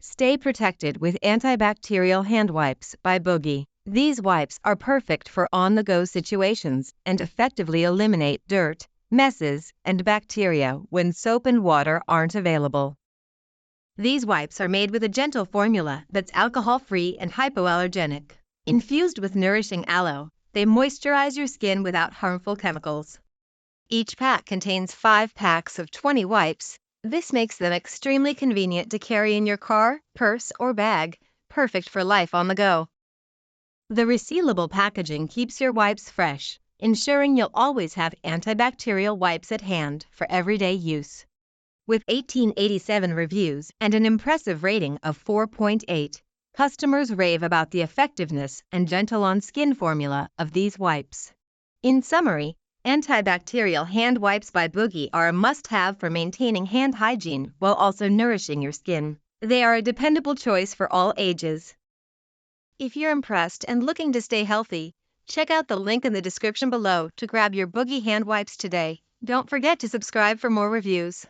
Stay protected with Antibacterial Hand Wipes by Boogie. These wipes are perfect for on-the-go situations and effectively eliminate dirt, messes, and bacteria when soap and water aren't available. These wipes are made with a gentle formula that's alcohol-free and hypoallergenic. Infused with nourishing aloe, they moisturize your skin without harmful chemicals. Each pack contains 5 packs of 20 wipes. This makes them extremely convenient to carry in your car, purse, or bag, perfect for life on the go. The resealable packaging keeps your wipes fresh, ensuring you'll always have antibacterial wipes at hand for everyday use. With 1887 reviews and an impressive rating of 4.8, customers rave about the effectiveness and gentle-on-skin formula of these wipes. In summary, Antibacterial Hand Wipes by Boogie are a must-have for maintaining hand hygiene while also nourishing your skin. They are a dependable choice for all ages. If you're impressed and looking to stay healthy, check out the link in the description below to grab your Boogie hand wipes today. Don't forget to subscribe for more reviews.